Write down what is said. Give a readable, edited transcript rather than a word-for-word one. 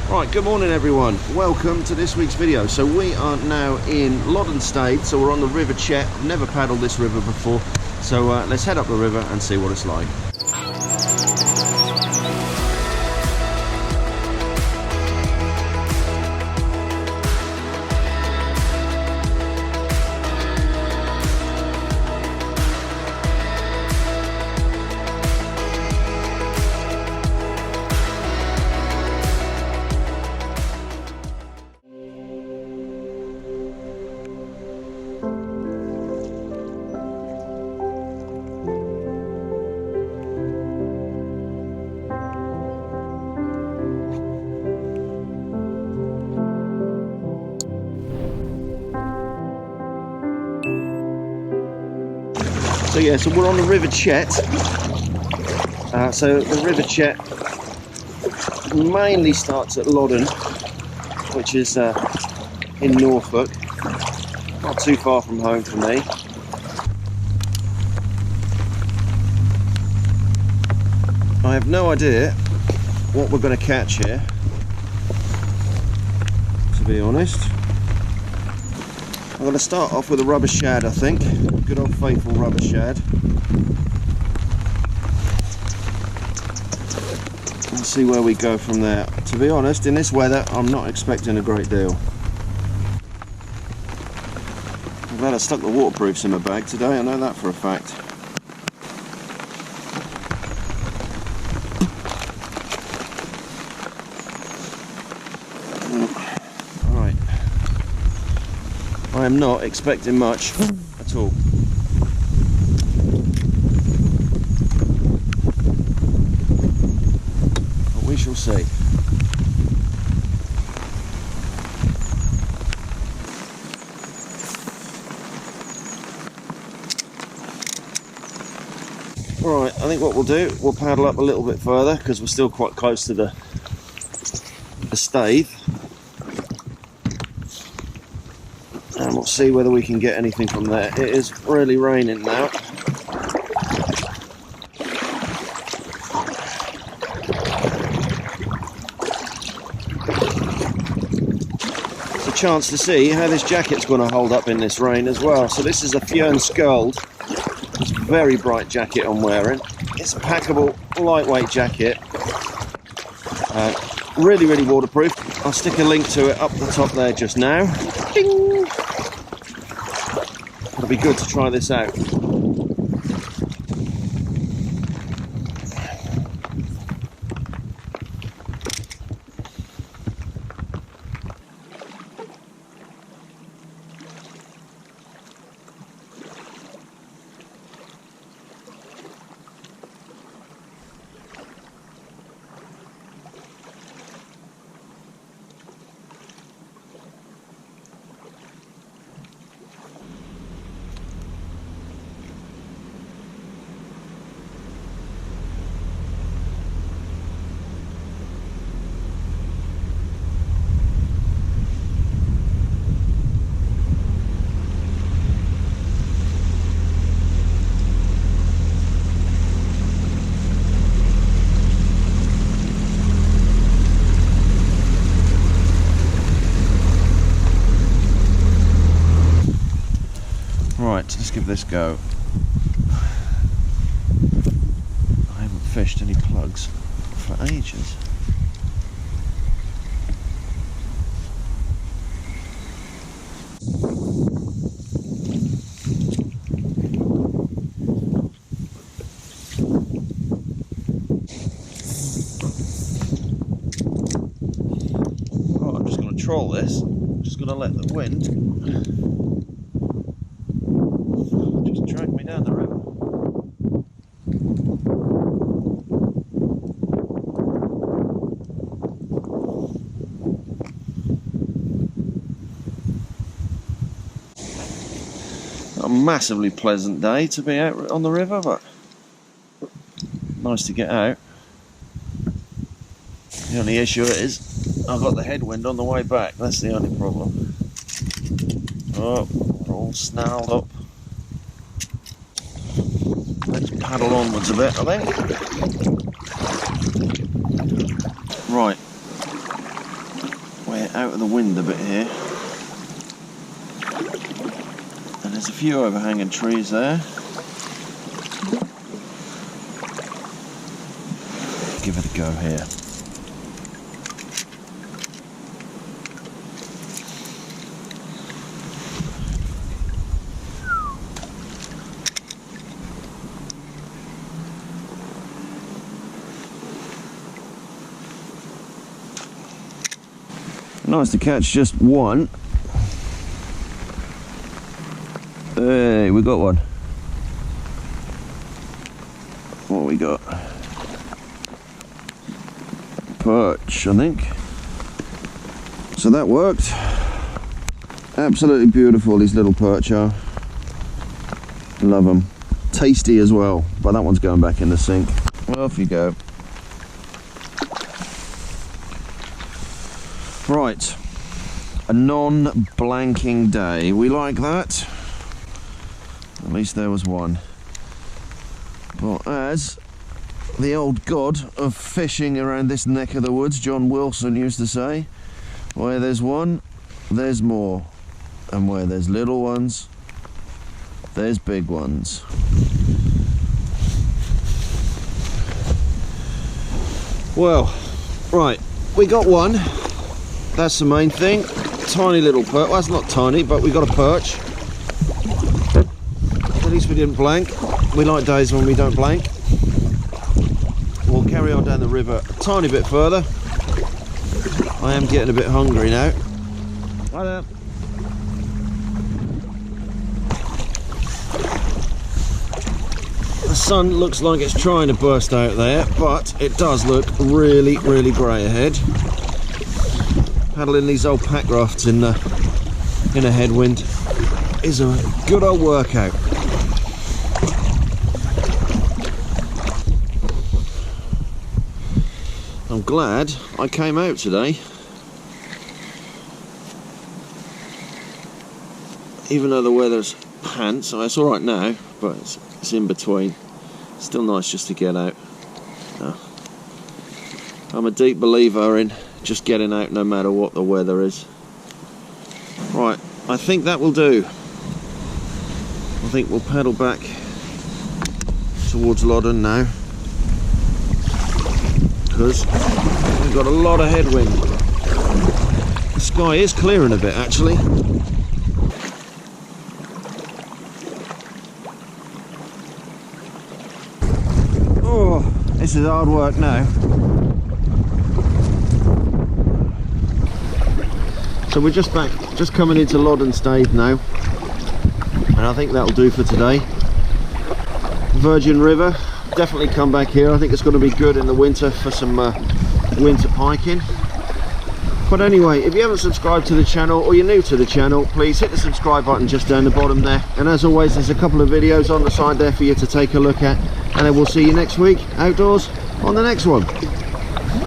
Right, good morning everyone. Welcome to this week's video. So we are now in Loddon Staithe, so we're on the River Chet. I've never paddled this river before, so let's head up the river and see what it's like. So we're on the River Chet. So the River Chet mainly starts at Loddon, which is in Norfolk, not too far from home for me. I have no idea what we're going to catch here, to be honest. I'm going to start off with a rubber shad, I think. Good old faithful rubber shad. And see where we go from there. To be honest, in this weather, I'm not expecting a great deal. I'm glad I stuck the waterproofs in my bag today, I know that for a fact. Alright. I am not expecting much at all. But we shall see. Right, I think what we'll do, we'll paddle up a little bit further because we're still quite close to the Staithe. And we'll see whether we can get anything from there. It is really raining now. It's a chance to see how this jacket's going to hold up in this rain as well. So this is a Fjern Skjold. It's a very bright jacket I'm wearing. It's a packable, lightweight jacket. Really waterproof. I'll stick a link to it up the top there just now. Ding! It'll be good to try this out. Right, let's give this a go. I haven't fished any plugs for ages. Right, I'm just going to troll this. I'm just going to let the wind drag me down the river. A massively pleasant day to be out on the river, but nice to get out. The only issue is I've got the headwind on the way back. That's the only problem. Oh, we're all snarled up. Let's paddle onwards a bit, I think. Right. it out of the wind a bit here. And there's a few overhanging trees there. Give it a go here. Nice to catch just one. Hey, we got one. What we got? Perch, I think. So that worked. Absolutely beautiful, these little perch are. Love them. Tasty as well, but that one's going back in the sink. Well, off you go. Right, a non-blanking day. We like that. At least there was one. Well, as the old god of fishing around this neck of the woods, John Wilson, used to say, where there's one, there's more. And where there's little ones, there's big ones. Well, right, we got one. That's the main thing. Tiny little perch. Well, that's not tiny, but we got a perch. At least we didn't blank. We like days when we don't blank. We'll carry on down the river a tiny bit further. I am getting a bit hungry now. Hi there. The sun looks like it's trying to burst out there, but it does look really, really grey ahead. Paddling these old pack rafts in a headwind is a good old workout. I'm glad I came out today, even though the weather's pants. It's all right now, but it's in between. Still nice just to get out. I'm a deep believer in just getting out no matter what the weather is. Right, I think that will do. I think we'll paddle back towards Loddon now, because we've got a lot of headwind. The sky is clearing a bit actually. Oh, this is hard work now. So we're just coming into Loddon Staithe now, and I think that'll do for today. Virgin River, definitely come back here. I think it's going to be good in the winter for some winter piking. But anyway, if you haven't subscribed to the channel, or you're new to the channel, please hit the subscribe button just down the bottom there. And as always, there's a couple of videos on the side there for you to take a look at, and then we'll see you next week outdoors on the next one.